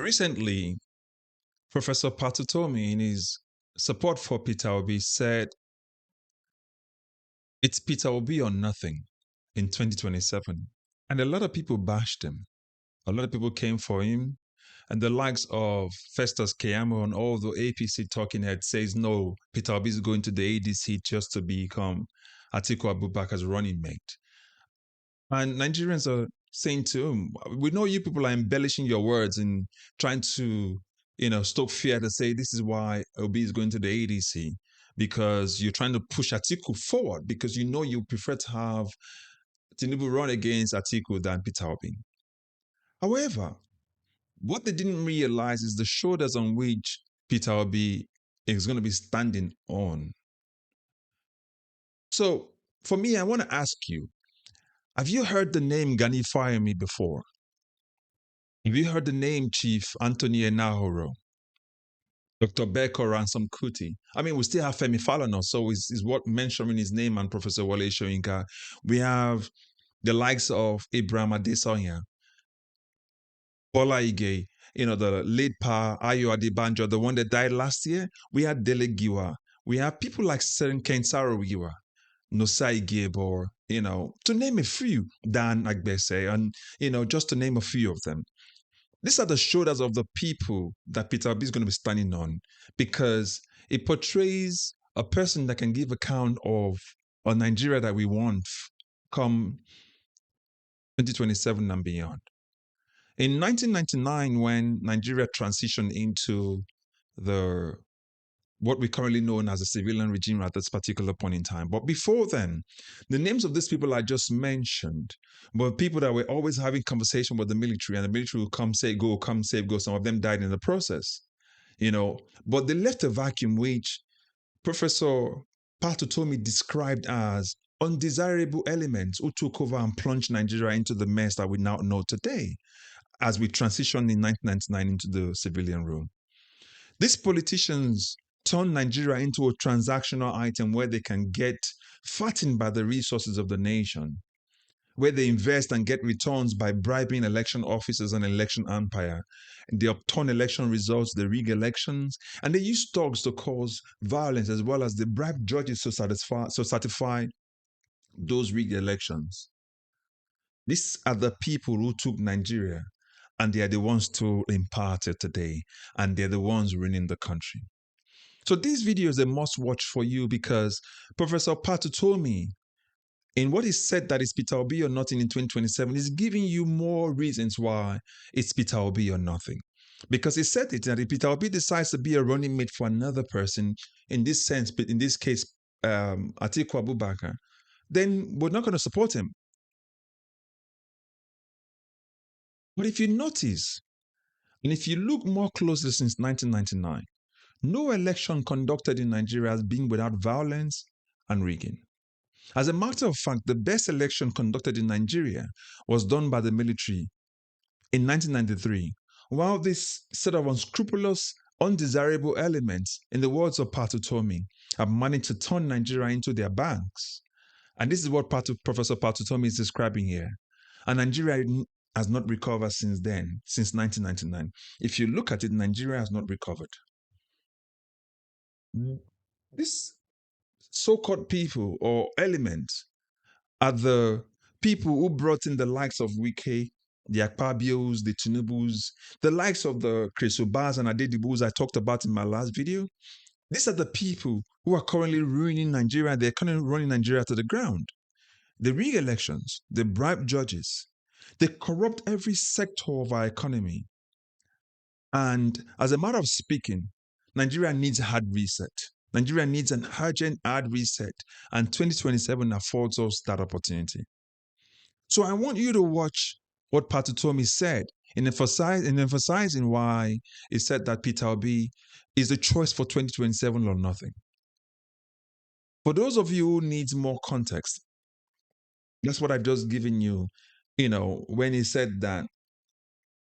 Recently, Professor Pat Utomi, in his support for Peter Obi, said it's Peter Obi or nothing in 2027. And a lot of people bashed him. A lot of people came for him. And the likes of Festus Keyamo and all the APC talking heads says, no, Peter Obi is going to the ADC just to become Atiku Abubakar's running mate. And Nigerians are saying to him, we know you people are embellishing your words and trying to, stoke fear to say this is why Obi is going to the ADC, because you're trying to push Atiku forward because you know you prefer to have Tinubu run against Atiku than Peter Obi. However, what they didn't realize is the shoulders on which Peter Obi is going to be standing on. So, for me, I want to ask you, have you heard the name Gani Fayemi before? Have you heard the name Chief Anthony Enahoro, Dr. Beko Ransom Kuti? I mean, we still have Femi Falana, so it's worth mentioning his name, and Professor Wale Soyinka. We have the likes of Abraham Adesanya, Bola Ige, the late Pa Ayo Adebanjo, the one that died last year. We had Dele Giwa. We have people like Seren Kensaro Giwa, Nosai Giebor, to name a few, Dan Agbese, and, just to name a few of them. These are the shoulders of the people that Peter Obi is going to be standing on, because it portrays a person that can give account of a Nigeria that we want come 2027 and beyond. In 1999, when Nigeria transitioned into what we currently know as a civilian regime at this particular point in time. But before then, the names of these people I just mentioned were people that were always having conversation with the military, and the military would come, say, go, come, save, go. Some of them died in the process, But they left a vacuum which Professor Pat Utomi described as undesirable elements who took over and plunged Nigeria into the mess that we now know today as we transitioned in 1999 into the civilian rule. These politicians turn Nigeria into a transactional item where they can get fattened by the resources of the nation, where they invest and get returns by bribing election officers and election umpire. And they upturn election results, they rig elections, and they use thugs to cause violence, as well as they bribe judges to certify those rigged elections. These are the people who took Nigeria, and they are the ones to impart it today, and they're the ones running the country. So these videos are must watch for you, because Professor Pat Utomi, in what he said that it's Peter Obi or nothing in 2027, is giving you more reasons why it's Peter Obi or nothing. Because he said it, that if Peter Obi decides to be a running mate for another person, in this sense, but in this case, Atiku Abubakar, then we're not going to support him. But if you notice, and if you look more closely since 1999, no election conducted in Nigeria has been without violence and rigging. As a matter of fact, the best election conducted in Nigeria was done by the military in 1993, while this set of unscrupulous, undesirable elements, in the words of Pat Utomi, have managed to turn Nigeria into their banks. And this is what Professor Pat Utomi is describing here. And Nigeria has not recovered since then, since 1999. If you look at it, Nigeria has not recovered. These so-called people or elements are the people who brought in the likes of Wike, the Akpabios, the Tinubus, the likes of the Kresobas and Adedibus I talked about in my last video. These are the people who are currently ruining Nigeria. They're currently running Nigeria to the ground. They rig elections, they bribe judges, they corrupt every sector of our economy. And as a matter of speaking, Nigeria needs a hard reset. Nigeria needs an urgent hard reset, and 2027 affords us that opportunity. So I want you to watch what Pat Utomi said in emphasizing why he said that Peter Obi is the choice for 2027 or nothing. For those of you who need more context, that's what I've just given you, when he said that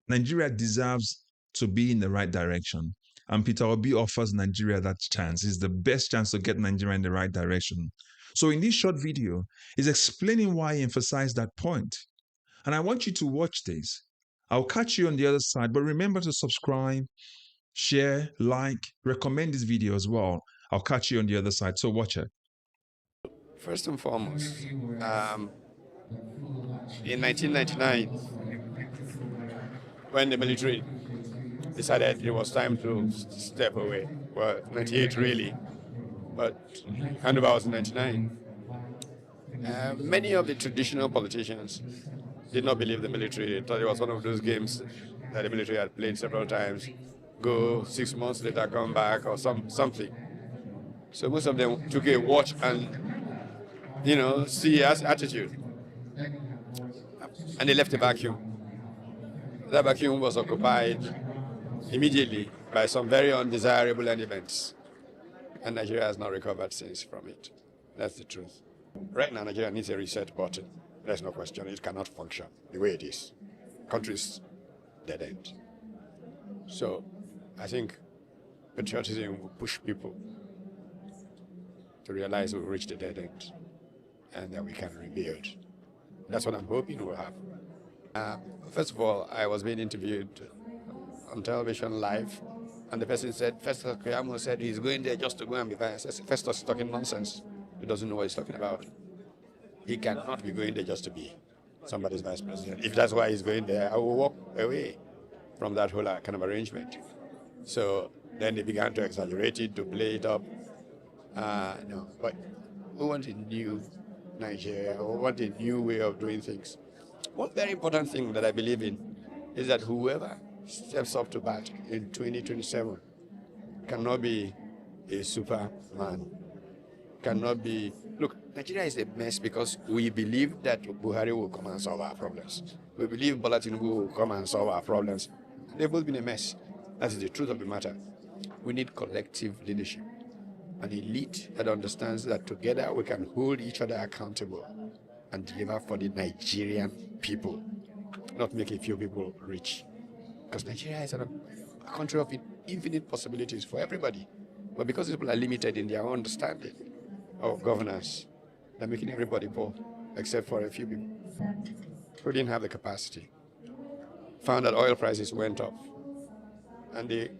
Nigeria deserves to be in the right direction. And Peter Obi offers Nigeria that chance. It's the best chance to get Nigeria in the right direction. So in this short video, he's explaining why he emphasized that point. And I want you to watch this. I'll catch you on the other side, but remember to subscribe, share, like, recommend this video as well. I'll catch you on the other side, so watch it. First and foremost, in 1999, when the military decided it was time to step away, well, 98 really, but handover was in 99. Many of the traditional politicians did not believe the military. They thought it was one of those games that the military had played several times. Go 6 months later, come back, or something. So most of them took a watch and, see as attitude. And they left a vacuum. That vacuum was occupied immediately by some very undesirable elements. And Nigeria has not recovered since from it. That's the truth. Right now, Nigeria needs a reset button. There's no question. It cannot function the way it is. Country's dead end. So I think patriotism will push people to realize we've reached a dead end and that we can rebuild. That's what I'm hoping we'll have. First of all, I was being interviewed on television live, and the person said, Festus Keyamo said he's going there just to go and be vice. I said, Festus is talking nonsense. He doesn't know what he's talking about. He cannot be going there just to be somebody's vice president. If that's why he's going there, I will walk away from that whole kind of arrangement. So then they began to exaggerate it, to play it up. No, but we want a new Nigeria. We want a new way of doing things. One very important thing that I believe in is that whoever steps up to bat in 2027 cannot be a superman, cannot be... Look, Nigeria is a mess because we believe that Buhari will come and solve our problems. We believe Bwala Tinubu will come and solve our problems. They've both been a mess. That is the truth of the matter. We need collective leadership, an elite that understands that together we can hold each other accountable and deliver for the Nigerian people, not make a few people rich. Because Nigeria is a country of infinite possibilities for everybody. But because people are limited in their understanding of governance, they're making everybody poor, except for a few people who didn't have the capacity. Found that oil prices went up, and they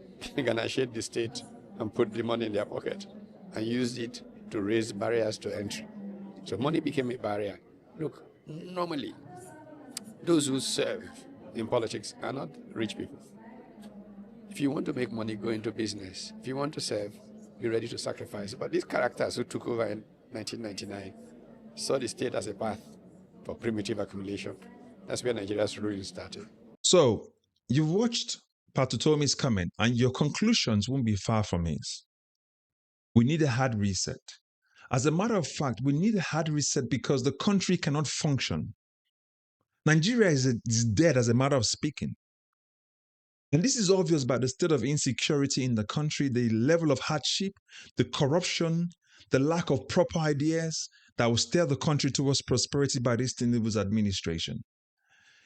gonna shade the state and put the money in their pocket and used it to raise barriers to entry. So money became a barrier. Look, normally, those who serve in politics are not rich people. If you want to make money, go into business. If you want to serve, be ready to sacrifice. But these characters who took over in 1999 saw the state as a path for primitive accumulation. That's where Nigeria's ruin started. So you've watched Pat Utomi's comment, and your conclusions won't be far from his. We need a hard reset. As a matter of fact, we need a hard reset because the country cannot function. Nigeria is dead as a matter of speaking. And this is obvious by the state of insecurity in the country, the level of hardship, the corruption, the lack of proper ideas that will steer the country towards prosperity by this Tinubu's administration.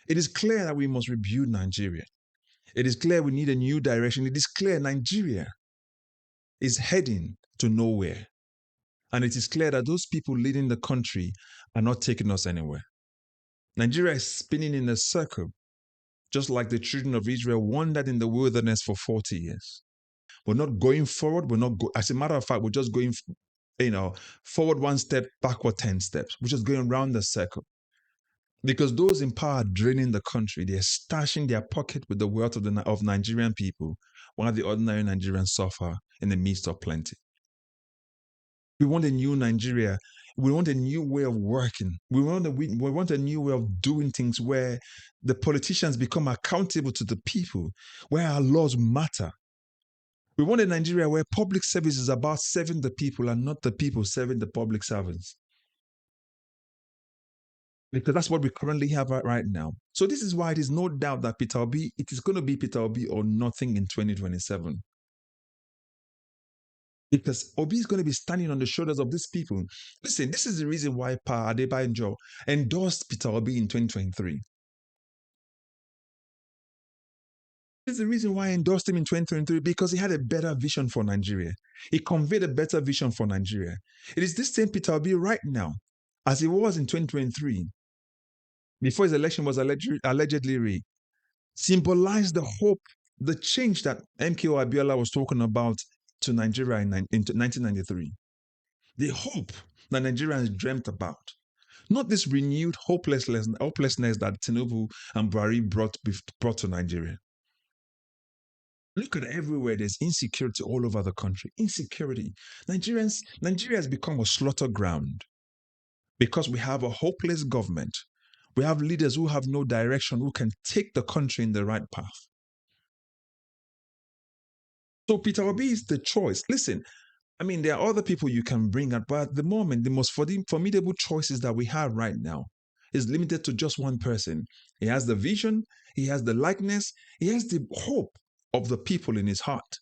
It is clear that we must rebuild Nigeria. It is clear we need a new direction. It is clear Nigeria is heading to nowhere. And it is clear that those people leading the country are not taking us anywhere. Nigeria is spinning in a circle, just like the children of Israel wandered in the wilderness for 40 years. We're not going forward. As a matter of fact, we're just going, forward 1 step, backward 10 steps. We're just going around the circle. Because those in power are draining the country. They're stashing their pocket with the wealth of Nigerian people, while the ordinary Nigerians suffer in the midst of plenty. We want a new Nigeria. We want a new way of working. We want a new way of doing things where the politicians become accountable to the people, where our laws matter. We want a Nigeria where public service is about serving the people and not the people serving the public servants. Because that's what we currently have right now. So this is why it is no doubt that it is going to be Peter Obi or nothing in 2027. Because Obi is going to be standing on the shoulders of these people. Listen, this is the reason why Pa Adebanjo endorsed Peter Obi in 2023. This is the reason why I endorsed him in 2023, because he had a better vision for Nigeria. He conveyed a better vision for Nigeria. It is this same Peter Obi right now, as he was in 2023, before his election was allegedly rigged. symbolized the hope, the change that MKO Abiola was talking about to Nigeria in 1993. The hope that Nigerians dreamt about. Not this renewed hopelessness that Tinubu and Buhari brought to Nigeria. Look at everywhere. There's insecurity all over the country. Insecurity. Nigeria has become a slaughter ground because we have a hopeless government. We have leaders who have no direction, who can take the country in the right path. So Peter Obi is the choice. Listen, I mean, there are other people you can bring up, but at the moment, the most formidable choices that we have right now is limited to just one person. He has the vision, he has the likeness, he has the hope of the people in his heart.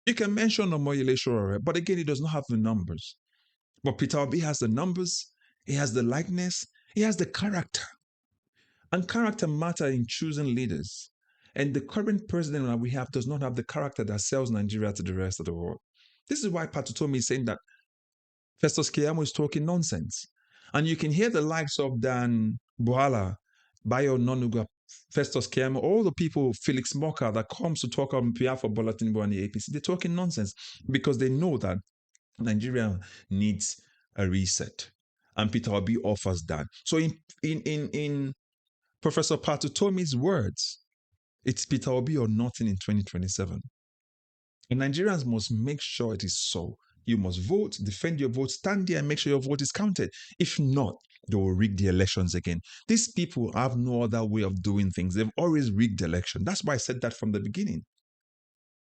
You can mention Omoyele Sowore, but again, he does not have the numbers. But Peter Obi has the numbers, he has the likeness, he has the character. And character matter in choosing leaders. And the current president that we have does not have the character that sells Nigeria to the rest of the world. This is why Pat Utomi is saying that Festus Keyamo is talking nonsense. And you can hear the likes of Bwala, Bayo Onanuga, Festus Keyamo, all the people, Felix Morka, that comes to talk on behalf of Bwala Tinubu and the APC, they're talking nonsense because they know that Nigeria needs a reset. And Peter Obi offers that. So in Professor Pat Utomi's words, it's Peter Obi or nothing in 2027. And Nigerians must make sure it is so. You must vote, defend your vote, stand there and make sure your vote is counted. If not, they will rig the elections again. These people have no other way of doing things. They've always rigged the election. That's why I said that from the beginning.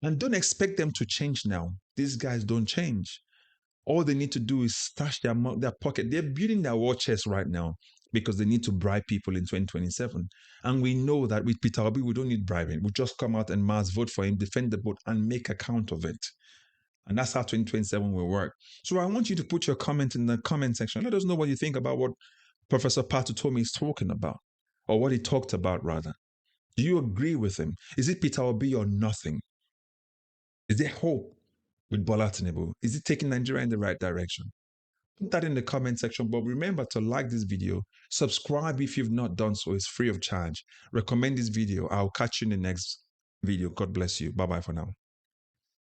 And don't expect them to change now. These guys don't change. All they need to do is stash their pocket. They're building their war chest right now because they need to bribe people in 2027. And we know that with Peter Obi, we don't need bribing. We just come out and mass vote for him, defend the vote, and make account of it. And that's how 2027 will work. So I want you to put your comment in the comment section. Let us know what you think about what Professor Pat Utomi is talking about, or what he talked about, rather. Do you agree with him? Is it Peter Obi or nothing? Is there hope with Bwala Tinubu? Is it taking Nigeria in the right direction? Put that in the comment section, but remember to like this video, subscribe if you've not done so, it's free of charge. Recommend this video. I'll catch you in the next video. God bless you. Bye-bye for now.